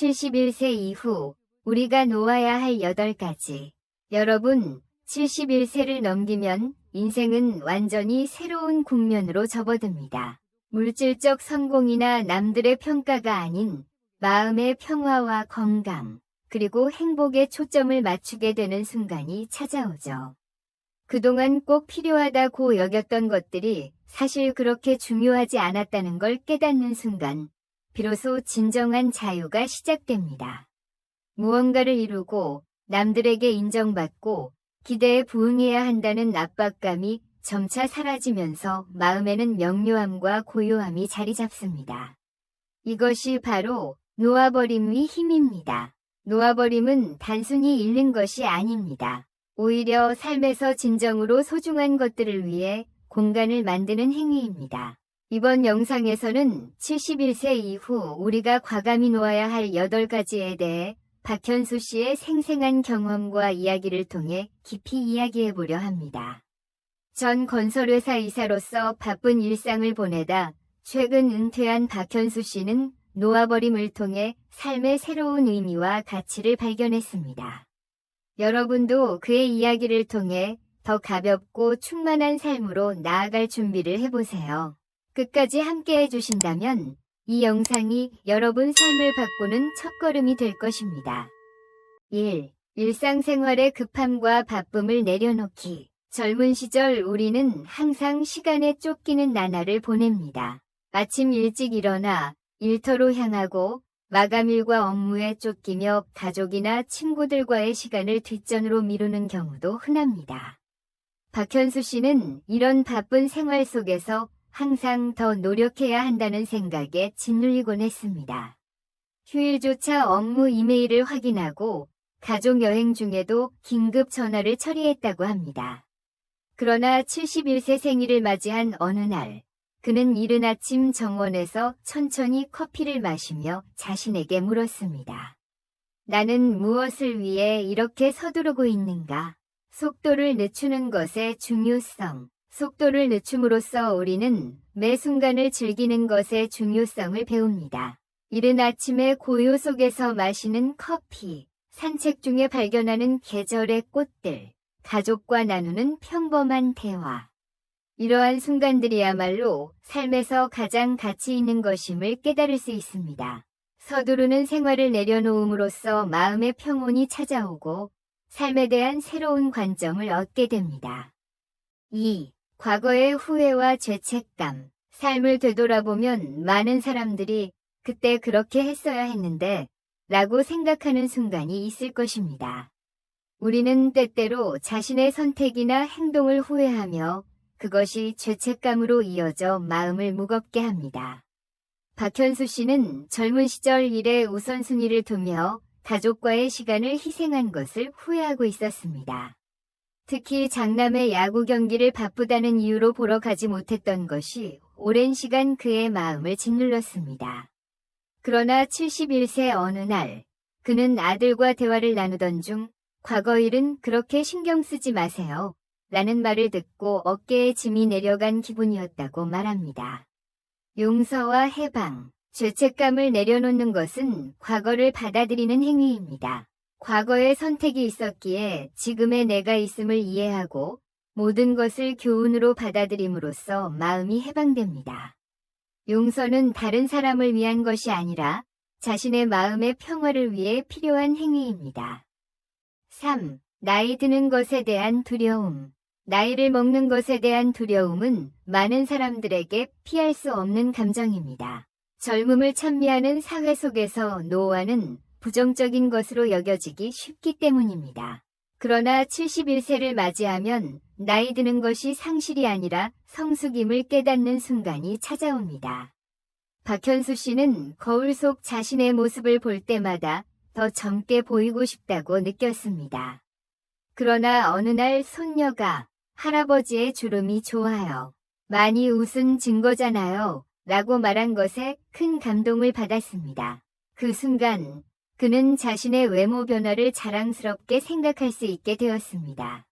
71세 이후 우리가 놓아야 할 8가지. 여러분, 71세를 넘기면 인생은 완전히 새로운 국면으로 접어듭니다. 물질적 성공이나 남들의 평가가 아닌 마음의 평화와 건강, 그리고 행복에 초점을 맞추게 되는 순간이 찾아오죠. 그동안 꼭 필요하다고 여겼던 것들이 사실 그렇게 중요하지 않았다는 걸 깨닫는 순간, 비로소 진정한 자유가 시작됩니다. 무언가를 이루고 남들에게 인정받고 기대에 부응해야 한다는 압박감이 점차 사라지면서 마음에는 명료함과 고요함이 자리 잡습니다. 이것이 바로 놓아버림의 힘입니다. 놓아버림은 단순히 잃는 것이 아닙니다. 오히려 삶에서 진정으로 소중한 것들을 위해 공간을 만드는 행위입니다. 이번 영상에서는 71세 이후 우리가 과감히 놓아야 할 8가지에 대해 박현수 씨의 생생한 경험과 이야기를 통해 깊이 이야기해보려 합니다. 전 건설회사 이사로서 바쁜 일상을 보내다 최근 은퇴한 박현수 씨는 놓아버림을 통해 삶의 새로운 의미와 가치를 발견했습니다. 여러분도 그의 이야기를 통해 더 가볍고 충만한 삶으로 나아갈 준비를 해보세요. 끝까지 함께 해주신다면 이 영상이 여러분 삶을 바꾸는 첫걸음이 될 것입니다. 1. 일상생활의 급함과 바쁨을 내려놓기. 젊은 시절 우리는 항상 시간에 쫓기는 나날을 보냅니다. 아침 일찍 일어나 일터로 향하고 마감일과 업무에 쫓기며 가족이나 친구들과의 시간을 뒷전으로 미루는 경우도 흔합니다. 박현수 씨는 이런 바쁜 생활 속에서 항상 더 노력해야 한다는 생각에 짓눌리곤 했습니다. 휴일조차 업무 이메일을 확인하고 가족 여행 중에도 긴급 전화를 처리했다고 합니다. 그러나 71세 생일을 맞이한 어느 날, 그는 이른 아침 정원에서 천천히 커피를 마시며 자신에게 물었습니다. 나는 무엇을 위해 이렇게 서두르고 있는가? 속도를 늦추는 것의 중요성. 속도를 늦춤으로써 우리는 매 순간을 즐기는 것의 중요성을 배웁니다. 이른 아침의 고요 속에서 마시는 커피, 산책 중에 발견하는 계절의 꽃들, 가족과 나누는 평범한 대화. 이러한 순간들이야말로 삶에서 가장 가치 있는 것임을 깨달을 수 있습니다. 서두르는 생활을 내려놓음으로써 마음의 평온이 찾아오고 삶에 대한 새로운 관점을 얻게 됩니다. 2. 과거의 후회와 죄책감. 삶을 되돌아보면 많은 사람들이 그때 그렇게 했어야 했는데 라고 생각하는 순간이 있을 것입니다. 우리는 때때로 자신의 선택이나 행동을 후회하며 그것이 죄책감으로 이어져 마음을 무겁게 합니다. 박현수 씨는 젊은 시절 일에 우선순위를 두며 가족과의 시간을 희생한 것을 후회하고 있었습니다. 특히 장남의 야구 경기를 바쁘다는 이유로 보러 가지 못했던 것이 오랜 시간 그의 마음을 짓눌렀습니다. 그러나 71세 어느 날, 그는 아들과 대화를 나누던 중 과거 일은 그렇게 신경 쓰지 마세요. 라는 말을 듣고 어깨에 짐이 내려간 기분이었다고 말합니다. 용서와 해방, 죄책감을 내려놓는 것은 과거를 받아들이는 행위입니다. 과거의 선택이 있었기에 지금의 내가 있음을 이해하고 모든 것을 교훈으로 받아들임으로써 마음이 해방됩니다. 용서는 다른 사람을 위한 것이 아니라 자신의 마음의 평화를 위해 필요한 행위입니다. 3. 나이 드는 것에 대한 두려움. 나이를 먹는 것에 대한 두려움은 많은 사람들에게 피할 수 없는 감정입니다. 젊음을 찬미하는 사회 속에서 노화는 부정적인 것으로 여겨지기 쉽기 때문입니다. 그러나 71세를 맞이하면 나이 드는 것이 상실이 아니라 성숙임을 깨닫는 순간이 찾아옵니다. 박현수 씨는 거울 속 자신의 모습을 볼 때마다 더 젊게 보이고 싶다고 느꼈습니다. 그러나 어느 날 손녀가 할아버지의 주름이 좋아요. 많이 웃은 증거잖아요. 라고 말한 것에 큰 감동을 받았습니다. 그 순간 그는 자신의 외모 변화를 자랑스럽게 생각할 수 있게 되었습니다.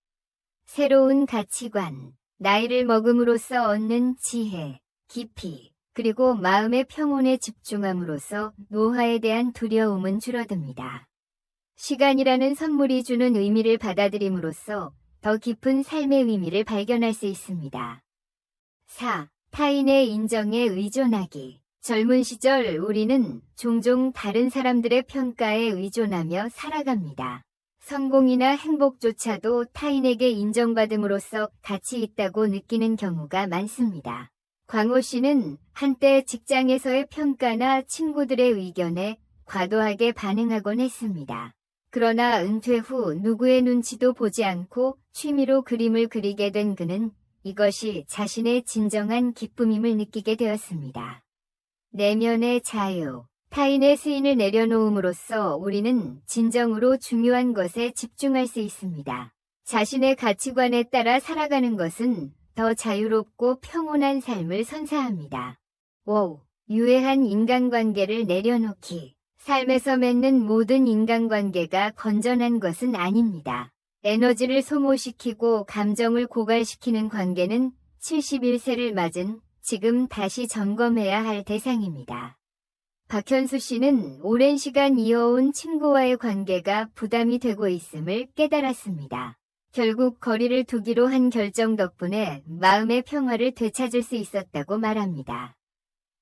새로운 가치관, 나이를 먹음으로써 얻는 지혜, 깊이, 그리고 마음의 평온에 집중함으로써 노화에 대한 두려움은 줄어듭니다. 시간이라는 선물이 주는 의미를 받아들임으로써 더 깊은 삶의 의미를 발견할 수 있습니다. 4. 타인의 인정에 의존하기. 젊은 시절 우리는 종종 다른 사람들의 평가에 의존하며 살아갑니다. 성공이나 행복조차도 타인에게 인정받음으로써 가치 있다고 느끼는 경우가 많습니다. 광호 씨는 한때 직장에서의 평가나 친구들의 의견에 과도하게 반응하곤 했습니다. 그러나 은퇴 후 누구의 눈치도 보지 않고 취미로 그림을 그리게 된 그는 이것이 자신의 진정한 기쁨임을 느끼게 되었습니다. 내면의 자유. 타인의 시인을 내려놓음으로써 우리는 진정으로 중요한 것에 집중할 수 있습니다. 자신의 가치관에 따라 살아가는 것은 더 자유롭고 평온한 삶을 선사합니다. 5. 유해한 인간관계를 내려놓기. 삶에서 맺는 모든 인간관계가 건전한 것은 아닙니다. 에너지를 소모시키고 감정을 고갈시키는 관계는 71세를 맞은 지금 다시 점검해야 할 대상입니다. 박현수 씨는 오랜 시간 이어온 친구와의 관계가 부담이 되고 있음을 깨달았습니다. 결국 거리를 두기로 한 결정 덕분에 마음의 평화를 되찾을 수 있었다고 말합니다.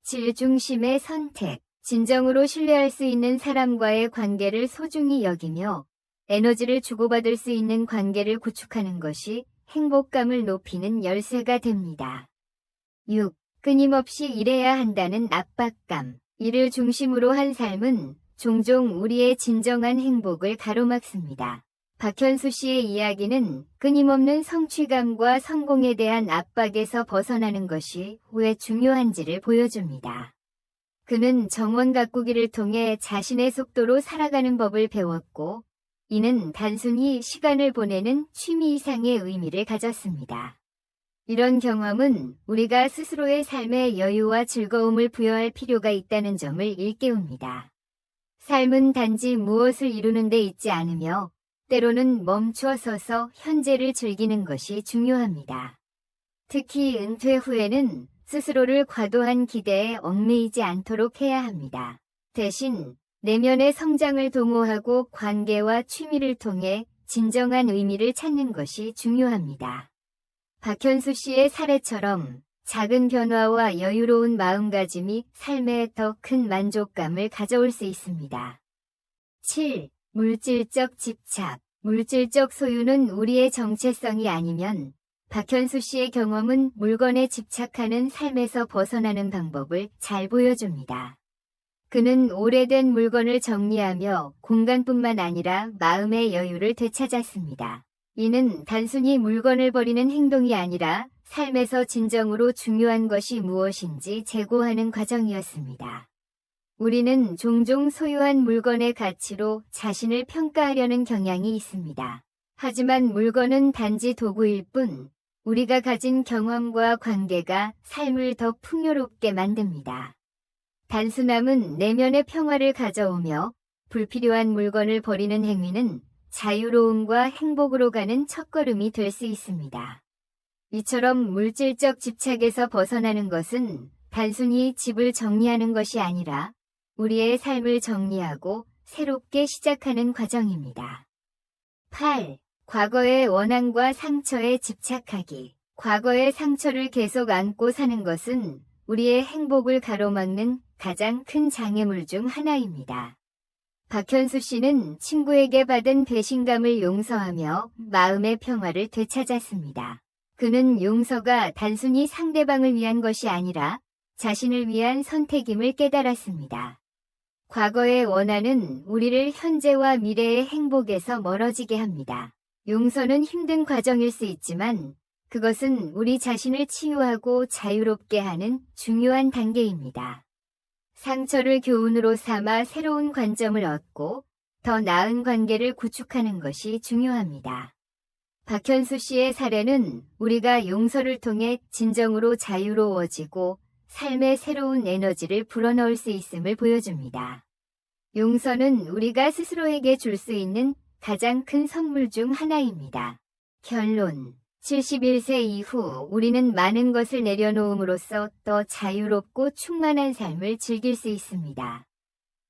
질 중심의 선택. 진정으로 신뢰할 수 있는 사람과의 관계를 소중히 여기며 에너지를 주고받을 수 있는 관계를 구축하는 것이 행복감을 높이는 열쇠가 됩니다. 6. 끊임없이 일해야 한다는 압박감. 일을 중심으로 한 삶은 종종 우리의 진정한 행복을 가로막습니다. 박현수 씨의 이야기는 끊임없는 성취감과 성공에 대한 압박에서 벗어나는 것이 왜 중요한지를 보여줍니다. 그는 정원 가꾸기를 통해 자신의 속도로 살아가는 법을 배웠고, 이는 단순히 시간을 보내는 취미 이상의 의미를 가졌습니다. 이런 경험은 우리가 스스로의 삶에 여유와 즐거움을 부여할 필요가 있다는 점을 일깨웁니다. 삶은 단지 무엇을 이루는 데 있지 않으며, 때로는 멈춰 서서 현재를 즐기는 것이 중요합니다. 특히 은퇴 후에는 스스로를 과도한 기대에 얽매이지 않도록 해야 합니다. 대신 내면의 성장을 도모하고 관계와 취미를 통해 진정한 의미를 찾는 것이 중요합니다. 박현수 씨의 사례처럼 작은 변화와 여유로운 마음가짐이 삶에 더 큰 만족감을 가져올 수 있습니다. 7. 물질적 집착. 물질적 소유는 우리의 정체성이 아니면 박현수 씨의 경험은 물건에 집착하는 삶에서 벗어나는 방법을 잘 보여줍니다. 그는 오래된 물건을 정리하며 공간뿐만 아니라 마음의 여유를 되찾았습니다. 이는 단순히 물건을 버리는 행동이 아니라 삶에서 진정으로 중요한 것이 무엇인지 재고하는 과정이었습니다. 우리는 종종 소유한 물건의 가치로 자신을 평가하려는 경향이 있습니다. 하지만 물건은 단지 도구일 뿐, 우리가 가진 경험과 관계가 삶을 더 풍요롭게 만듭니다. 단순함은 내면의 평화를 가져오며 불필요한 물건을 버리는 행위는 자유로움과 행복으로 가는 첫걸음이 될 수 있습니다. 이처럼 물질적 집착에서 벗어나는 것은 단순히 집을 정리하는 것이 아니라 우리의 삶을 정리하고 새롭게 시작하는 과정입니다. 8. 과거의 원한과 상처에 집착하기. 과거의 상처를 계속 안고 사는 것은 우리의 행복을 가로막는 가장 큰 장애물 중 하나입니다. 박현수 씨는 친구에게 받은 배신감을 용서하며 마음의 평화를 되찾았습니다. 그는 용서가 단순히 상대방을 위한 것이 아니라 자신을 위한 선택임을 깨달았습니다. 과거의 원한은 우리를 현재와 미래의 행복에서 멀어지게 합니다. 용서는 힘든 과정일 수 있지만 그것은 우리 자신을 치유하고 자유롭게 하는 중요한 단계입니다. 상처를 교훈으로 삼아 새로운 관점을 얻고 더 나은 관계를 구축하는 것이 중요합니다. 박현수 씨의 사례는 우리가 용서를 통해 진정으로 자유로워지고 삶의 새로운 에너지를 불어넣을 수 있음을 보여줍니다. 용서는 우리가 스스로에게 줄 수 있는 가장 큰 선물 중 하나입니다. 결론. 71세 이후 우리는 많은 것을 내려놓음으로써 더 자유롭고 충만한 삶을 즐길 수 있습니다.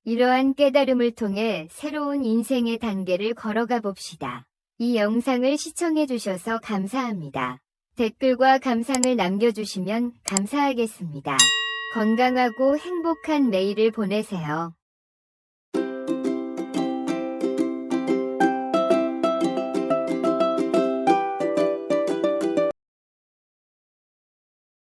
이러한 깨달음을 통해 새로운 인생의 단계를 걸어가 봅시다. 이 영상을 시청해 주셔서 감사합니다. 댓글과 감상을 남겨주시면 감사하겠습니다. 건강하고 행복한 매일을 보내세요.